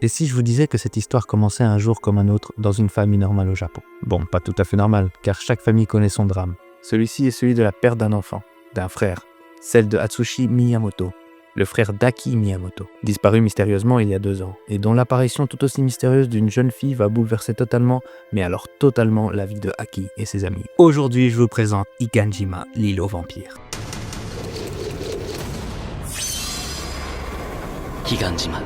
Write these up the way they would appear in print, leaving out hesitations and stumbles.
Et si je vous disais que cette histoire commençait un jour comme un autre dans une famille normale au Japon? Bon, pas tout à fait normale, car chaque famille connaît son drame. Celui-ci est celui de la perte d'un enfant, d'un frère, celle de Atsushi Miyamoto, le frère d'Aki Miyamoto, disparu mystérieusement il y a 2 ans, et dont l'apparition tout aussi mystérieuse d'une jeune fille va bouleverser totalement, mais alors totalement, la vie de Aki et ses amis. Aujourd'hui, je vous présente Ikanjima, l'île aux vampires. Ikanjima.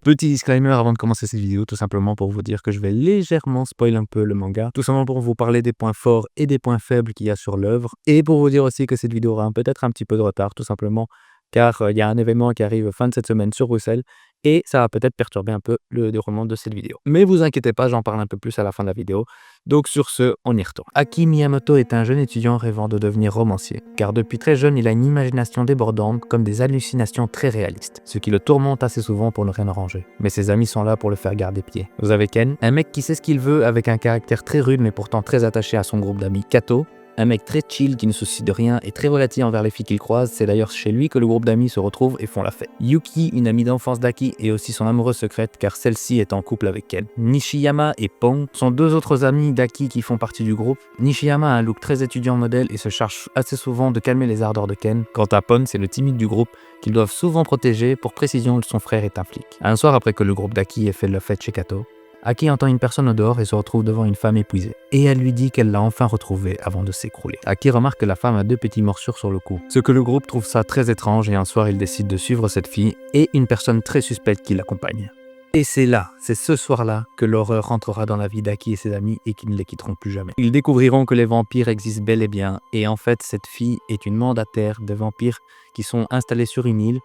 Petit disclaimer avant de commencer cette vidéo, tout simplement pour vous dire que je vais légèrement spoiler un peu le manga, tout simplement pour vous parler des points forts et des points faibles qu'il y a sur l'œuvre, et pour vous dire aussi que cette vidéo aura peut-être un petit peu de retard, tout simplement car il y a un événement qui arrive fin de cette semaine sur Bruxelles, et ça va peut-être perturber un peu le déroulement de cette vidéo. Mais vous inquiétez pas, j'en parle un peu plus à la fin de la vidéo, donc sur ce, on y retourne. Aki Miyamoto est un jeune étudiant rêvant de devenir romancier, car depuis très jeune, il a une imagination débordante comme des hallucinations très réalistes, ce qui le tourmente assez souvent pour ne rien arranger. Mais ses amis sont là pour le faire garder pied. Vous avez Ken, un mec qui sait ce qu'il veut avec un caractère très rude mais pourtant très attaché à son groupe d'amis. Kato, un mec très chill qui ne se soucie de rien et très relatif envers les filles qu'il croise, c'est d'ailleurs chez lui que le groupe d'amis se retrouve et font la fête. Yuki, une amie d'enfance d'Aki et aussi son amoureuse secrète car celle-ci est en couple avec Ken. Nishiyama et Pong sont 2 autres amis d'Aki qui font partie du groupe. Nishiyama a un look très étudiant modèle et se charge assez souvent de calmer les ardeurs de Ken. Quant à Pong, c'est le timide du groupe qu'ils doivent souvent protéger, pour précision son frère est un flic. Un soir après que le groupe d'Aki ait fait la fête chez Kato, Aki entend une personne au dehors et se retrouve devant une femme épuisée. Et elle lui dit qu'elle l'a enfin retrouvée avant de s'écrouler. Aki remarque que la femme a 2 petites morsures sur le cou. Ce que le groupe trouve ça très étrange et un soir il décide de suivre cette fille et une personne très suspecte qui l'accompagne. Et c'est ce soir-là, que l'horreur rentrera dans la vie d'Aki et ses amis et qu'ils ne les quitteront plus jamais. Ils découvriront que les vampires existent bel et bien et en fait cette fille est une mandataire de vampires qui sont installés sur une île.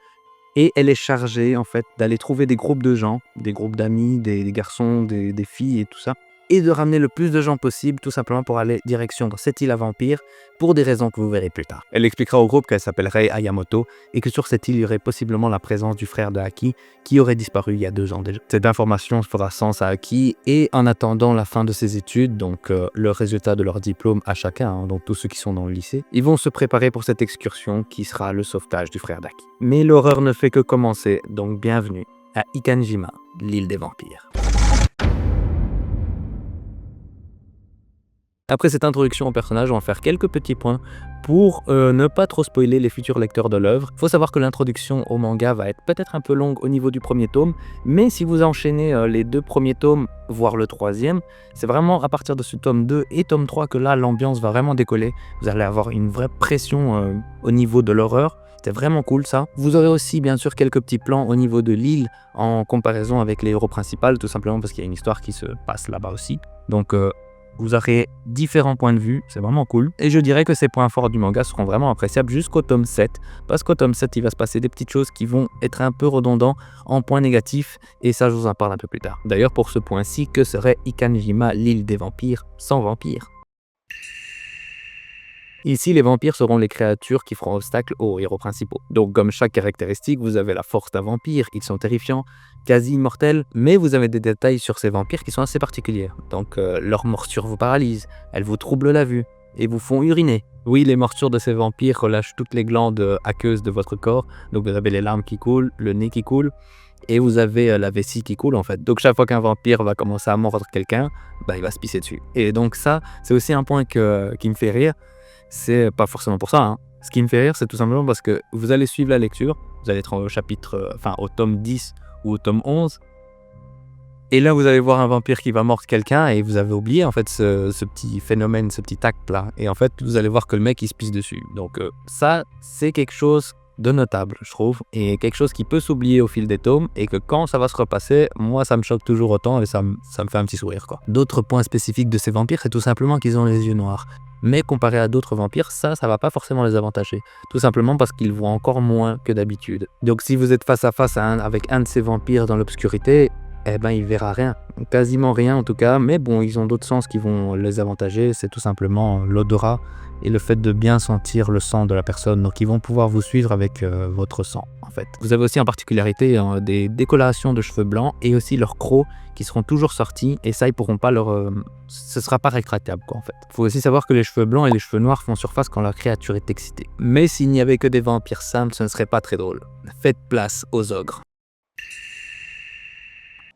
Et elle est chargée, en fait, d'aller trouver des groupes de gens, des groupes d'amis, des garçons, des filles et tout ça, et de ramener le plus de gens possible, tout simplement pour aller direction dans cette île à vampires, pour des raisons que vous verrez plus tard. Elle expliquera au groupe qu'elle s'appellerait Ayamoto, et que sur cette île, il y aurait possiblement la présence du frère de Aki, qui aurait disparu il y a 2 ans déjà. Cette information fera sens à Aki, et en attendant la fin de ses études, donc le résultat de leur diplôme à chacun, donc tous ceux qui sont dans le lycée, ils vont se préparer pour cette excursion qui sera le sauvetage du frère d'Aki. Mais l'horreur ne fait que commencer, donc bienvenue à Ikanjima, l'île des vampires. Après cette introduction au personnage, on va faire quelques petits points pour ne pas trop spoiler les futurs lecteurs de l'œuvre. Il faut savoir que l'introduction au manga va être peut-être un peu longue au niveau du premier tome, mais si vous enchaînez les 2 premiers tomes, voire le 3e, c'est vraiment à partir de ce tome 2 et tome 3 que là, l'ambiance va vraiment décoller. Vous allez avoir une vraie pression au niveau de l'horreur. C'est vraiment cool ça. Vous aurez aussi bien sûr quelques petits plans au niveau de l'île en comparaison avec les héros principaux, tout simplement parce qu'il y a une histoire qui se passe là-bas aussi. Donc vous aurez différents points de vue, c'est vraiment cool. Et je dirais que ces points forts du manga seront vraiment appréciables jusqu'au tome 7. Parce qu'au tome 7, il va se passer des petites choses qui vont être un peu redondants en points négatifs. Et ça, je vous en parle un peu plus tard. D'ailleurs, pour ce point-ci, que serait Ikanjima, l'île des vampires, sans vampires? Ici, les vampires seront les créatures qui feront obstacle aux héros principaux. Donc, comme chaque caractéristique, vous avez la force d'un vampire, ils sont terrifiants, quasi immortels, mais vous avez des détails sur ces vampires qui sont assez particuliers. Donc, leurs morsures vous paralysent, elles vous troublent la vue et vous font uriner. Oui, les morsures de ces vampires relâchent toutes les glandes aqueuses de votre corps, donc vous avez les larmes qui coulent, le nez qui coule, et vous avez la vessie qui coule en fait. Donc chaque fois qu'un vampire va commencer à mordre quelqu'un, il va se pisser dessus. Et donc ça, c'est aussi un point qui me fait rire. C'est pas forcément pour ça, hein. Ce qui me fait rire, c'est tout simplement parce que vous allez suivre la lecture, vous allez être au chapitre, au tome 10 ou au tome 11, et là vous allez voir un vampire qui va mordre quelqu'un et vous avez oublié en fait ce petit phénomène, ce petit acte là, et en fait vous allez voir que le mec il se pisse dessus. Donc ça, c'est quelque chose de notable, je trouve, et quelque chose qui peut s'oublier au fil des tomes, et que quand ça va se repasser, moi ça me choque toujours autant et ça me fait un petit sourire quoi. D'autres points spécifiques de ces vampires, c'est tout simplement qu'ils ont les yeux noirs. Mais comparé à d'autres vampires, ça va pas forcément les avantager. Tout simplement parce qu'ils voient encore moins que d'habitude. Donc si vous êtes face à face avec un de ces vampires dans l'obscurité, il verra rien. Quasiment rien en tout cas, mais bon, ils ont d'autres sens qui vont les avantager, c'est tout simplement l'odorat et le fait de bien sentir le sang de la personne. Donc ils vont pouvoir vous suivre avec votre sang en fait. Vous avez aussi en particularité des décolorations de cheveux blancs et aussi leurs crocs qui seront toujours sortis, et ça ils pourront pas ce sera pas rétractable quoi en fait. Faut aussi savoir que les cheveux blancs et les cheveux noirs font surface quand la créature est excitée. Mais s'il n'y avait que des vampires simples, ce ne serait pas très drôle. Faites place aux ogres.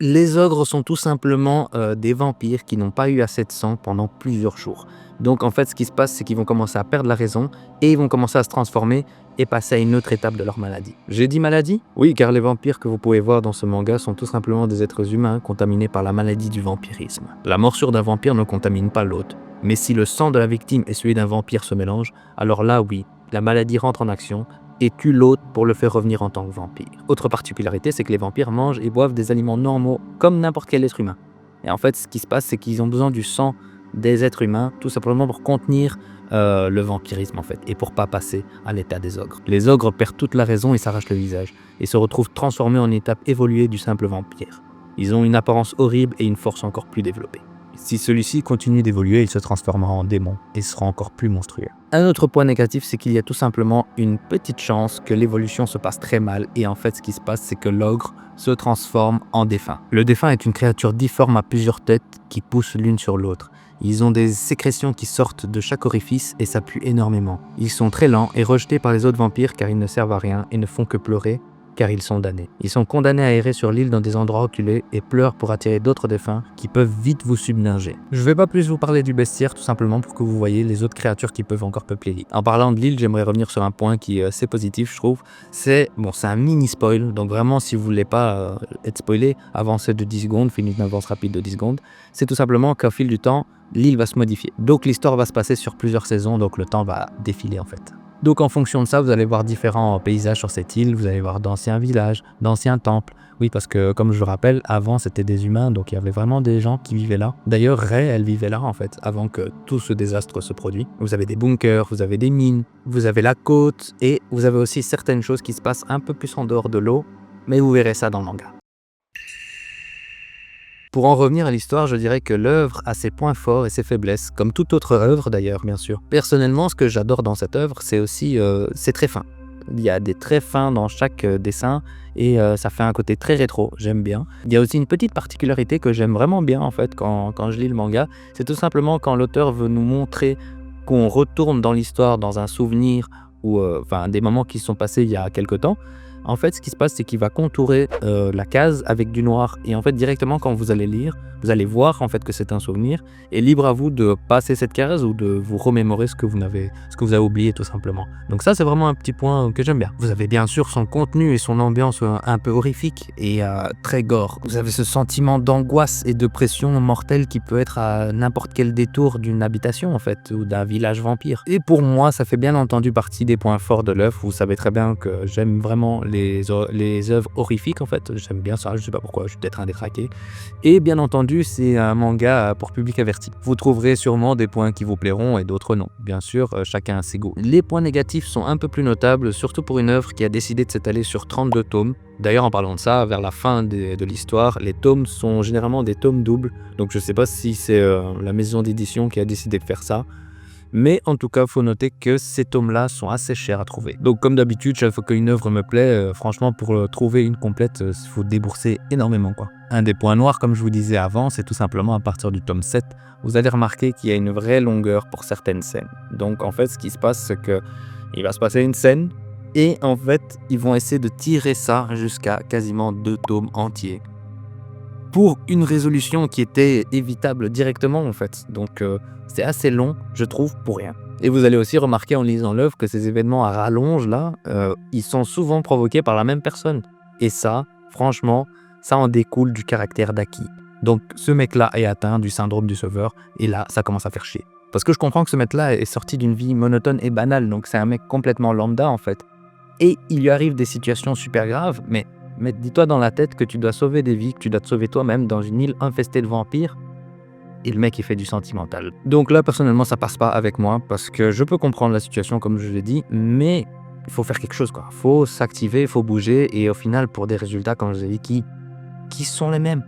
Les ogres sont tout simplement des vampires qui n'ont pas eu assez de sang pendant plusieurs jours. Donc en fait, ce qui se passe, c'est qu'ils vont commencer à perdre la raison et ils vont commencer à se transformer et passer à une autre étape de leur maladie. J'ai dit maladie? Oui, car les vampires que vous pouvez voir dans ce manga sont tout simplement des êtres humains contaminés par la maladie du vampirisme. La morsure d'un vampire ne contamine pas l'autre, mais si le sang de la victime et celui d'un vampire se mélangent, alors là oui, la maladie rentre en action et tue l'autre pour le faire revenir en tant que vampire. Autre particularité, c'est que les vampires mangent et boivent des aliments normaux comme n'importe quel être humain. Et en fait, ce qui se passe, c'est qu'ils ont besoin du sang des êtres humains, tout simplement pour contenir le vampirisme en fait, et pour pas passer à l'état des ogres. Les ogres perdent toute la raison et s'arrachent le visage, et se retrouvent transformés en étape évoluée du simple vampire. Ils ont une apparence horrible et une force encore plus développée. Si celui-ci continue d'évoluer, il se transformera en démon et sera encore plus monstrueux. Un autre point négatif, c'est qu'il y a tout simplement une petite chance que l'évolution se passe très mal et en fait ce qui se passe, c'est que l'ogre se transforme en défunt. Le défunt est une créature difforme à plusieurs têtes qui poussent l'une sur l'autre. Ils ont des sécrétions qui sortent de chaque orifice et ça pue énormément. Ils sont très lents et rejetés par les autres vampires car ils ne servent à rien et ne font que pleurer car ils sont damnés. Ils sont condamnés à errer sur l'île dans des endroits reculés et pleurent pour attirer d'autres défunts qui peuvent vite vous submerger. Je vais pas plus vous parler du bestiaire tout simplement pour que vous voyez les autres créatures qui peuvent encore peupler l'île. En parlant de l'île, j'aimerais revenir sur un point qui est assez positif je trouve. C'est un mini spoil, donc vraiment si vous voulez pas être spoilé, avancez de 10 secondes, faites une avance rapide de 10 secondes. C'est tout simplement qu'au fil du temps, l'île va se modifier. Donc l'histoire va se passer sur plusieurs saisons, donc le temps va défiler en fait. Donc en fonction de ça, vous allez voir différents paysages sur cette île, vous allez voir d'anciens villages, d'anciens temples. Oui, parce que comme je vous rappelle, avant c'était des humains, donc il y avait vraiment des gens qui vivaient là. D'ailleurs, Rei, elle vivait là en fait, avant que tout ce désastre se produise. Vous avez des bunkers, vous avez des mines, vous avez la côte, et vous avez aussi certaines choses qui se passent un peu plus en dehors de l'eau, mais vous verrez ça dans le manga. Pour en revenir à l'histoire, je dirais que l'œuvre a ses points forts et ses faiblesses, comme toute autre œuvre d'ailleurs, bien sûr. Personnellement, ce que j'adore dans cette œuvre, c'est aussi c'est très fin. Il y a des traits fins dans chaque dessin et ça fait un côté très rétro, j'aime bien. Il y a aussi une petite particularité que j'aime vraiment bien en fait quand je lis le manga, c'est tout simplement quand l'auteur veut nous montrer qu'on retourne dans l'histoire, dans un souvenir ou des moments qui se sont passés il y a quelque temps. En fait, ce qui se passe, c'est qu'il va contourer la case avec du noir. Et en fait, directement, quand vous allez lire, vous allez voir en fait que c'est un souvenir. Et libre à vous de passer cette case ou de vous remémorer ce que vous avez oublié tout simplement. Donc ça, c'est vraiment un petit point que j'aime bien. Vous avez bien sûr son contenu et son ambiance un peu horrifique et très gore. Vous avez ce sentiment d'angoisse et de pression mortelle qui peut être à n'importe quel détour d'une habitation en fait, ou d'un village vampire. Et pour moi, ça fait bien entendu partie des points forts de l'œuvre. Vous savez très bien que j'aime vraiment les œuvres horrifiques en fait, j'aime bien ça, je sais pas pourquoi, je suis peut-être un détraqué. Et bien entendu, c'est un manga pour public averti. Vous trouverez sûrement des points qui vous plairont et d'autres non. Bien sûr, chacun a ses goûts. Les points négatifs sont un peu plus notables, surtout pour une œuvre qui a décidé de s'étaler sur 32 tomes. D'ailleurs, en parlant de ça, vers la fin de l'histoire, les tomes sont généralement des tomes doubles. Donc je sais pas si c'est la maison d'édition qui a décidé de faire ça. Mais en tout cas, il faut noter que ces tomes-là sont assez chers à trouver. Donc comme d'habitude, chaque fois qu'une œuvre me plaît, franchement, pour trouver une complète, il faut débourser énormément, quoi. Un des points noirs, comme je vous disais avant, c'est tout simplement à partir du tome 7, vous allez remarquer qu'il y a une vraie longueur pour certaines scènes. Donc en fait, ce qui se passe, c'est qu'il va se passer une scène, et en fait, ils vont essayer de tirer ça jusqu'à quasiment 2 tomes entiers. Pour une résolution qui était évitable directement en fait. Donc c'est assez long, je trouve, pour rien. Et vous allez aussi remarquer en lisant l'œuvre que ces événements à rallonge là, ils sont souvent provoqués par la même personne. Et ça, franchement, ça en découle du caractère d'Aki. Donc ce mec-là est atteint du syndrome du sauveur, et là, ça commence à faire chier. Parce que je comprends que ce mec-là est sorti d'une vie monotone et banale, donc c'est un mec complètement lambda en fait. Et il lui arrive des situations super graves, mais dis-toi dans la tête que tu dois sauver des vies, que tu dois te sauver toi-même dans une île infestée de vampires. Et le mec, il fait du sentimental. Donc là, personnellement, ça passe pas avec moi, parce que je peux comprendre la situation, comme je l'ai dit, mais il faut faire quelque chose, quoi. Faut s'activer, il faut bouger, et au final, pour des résultats, comme je l'ai dit, qui sont les mêmes.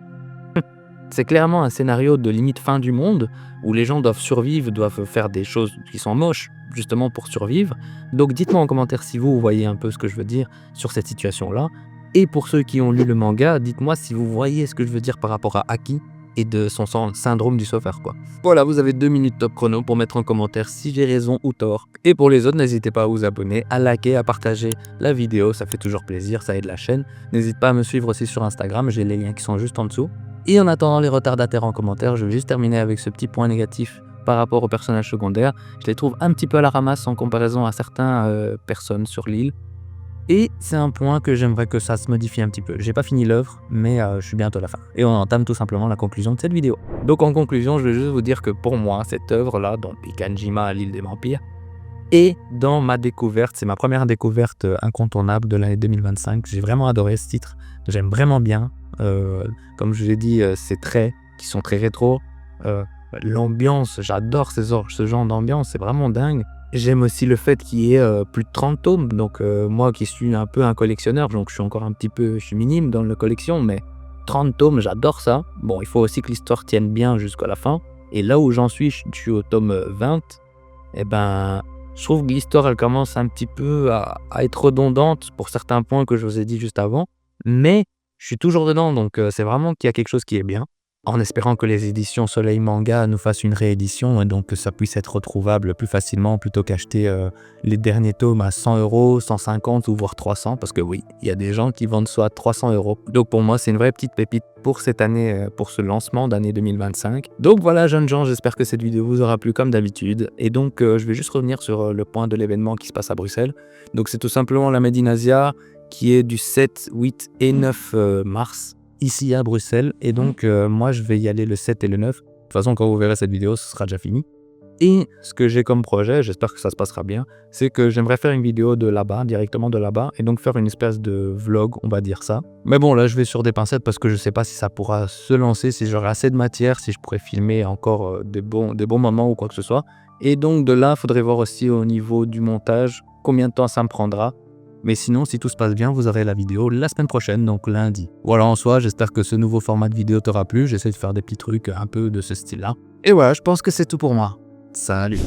C'est clairement un scénario de limite fin du monde, où les gens doivent survivre, doivent faire des choses qui sont moches, justement pour survivre. Donc dites-moi en commentaire si vous voyez un peu ce que je veux dire sur cette situation-là. Et pour ceux qui ont lu le manga, dites-moi si vous voyez ce que je veux dire par rapport à Aki. et de son syndrome du sauveur, quoi. Voilà, vous avez 2 minutes top chrono pour mettre en commentaire si j'ai raison ou tort. Et pour les autres, n'hésitez pas à vous abonner, à liker, à partager la vidéo, ça fait toujours plaisir, ça aide la chaîne. N'hésite pas à me suivre aussi sur Instagram, j'ai les liens qui sont juste en dessous. Et en attendant les retardataires en commentaire, je vais juste terminer avec ce petit point négatif par rapport aux personnages secondaires. Je les trouve un petit peu à la ramasse en comparaison à certaines personnes sur l'île. Et c'est un point que j'aimerais que ça se modifie un petit peu. J'ai pas fini l'œuvre, mais je suis bientôt à la fin. Et on entame tout simplement la conclusion de cette vidéo. Donc en conclusion, je vais juste vous dire que pour moi, cette œuvre-là, donc Pikanjima à l'île des vampires, est dans ma découverte. C'est ma première découverte incontournable de l'année 2025. J'ai vraiment adoré ce titre. J'aime vraiment bien. Comme je l'ai dit, ces traits qui sont très rétro. L'ambiance, j'adore ce genre d'ambiance, c'est vraiment dingue. J'aime aussi le fait qu'il y ait plus de 30 tomes, donc moi qui suis un peu un collectionneur, donc je suis minime dans la collection, mais 30 tomes, j'adore ça. Bon, il faut aussi que l'histoire tienne bien jusqu'à la fin, et là où j'en suis, je suis au tome 20, et ben, je trouve que l'histoire, elle commence un petit peu à être redondante pour certains points que je vous ai dit juste avant, mais je suis toujours dedans, donc c'est vraiment qu'il y a quelque chose qui est bien. En espérant que les éditions Soleil Manga nous fassent une réédition et donc que ça puisse être retrouvable plus facilement plutôt qu'acheter les derniers tomes à 100 €, 150 ou voire 300 parce que oui, il y a des gens qui vendent soit 300 €. Donc pour moi, c'est une vraie petite pépite pour cette année, pour ce lancement d'année 2025. Donc voilà, jeunes gens, j'espère que cette vidéo vous aura plu comme d'habitude. Et donc je vais juste revenir sur le point de l'événement qui se passe à Bruxelles. Donc c'est tout simplement la Made in Asia qui est du 7, 8 et 9 mars. Ici à Bruxelles, et donc moi je vais y aller le 7 et le 9. De toute façon, quand vous verrez cette vidéo, ce sera déjà fini. Et ce que j'ai comme projet, j'espère que ça se passera bien, c'est que j'aimerais faire une vidéo de là-bas, directement de là-bas, et donc faire une espèce de vlog, on va dire ça. Mais bon, là je vais sur des pincettes parce que je sais pas si ça pourra se lancer, si j'aurai assez de matière, si je pourrais filmer encore des bons moments ou quoi que ce soit. Et donc de là, il faudrait voir aussi au niveau du montage, combien de temps ça me prendra. Mais sinon, si tout se passe bien, vous aurez la vidéo la semaine prochaine, donc lundi. Voilà, en soi, j'espère que ce nouveau format de vidéo t'aura plu. J'essaie de faire des petits trucs un peu de ce style-là. Et voilà, je pense que c'est tout pour moi. Salut!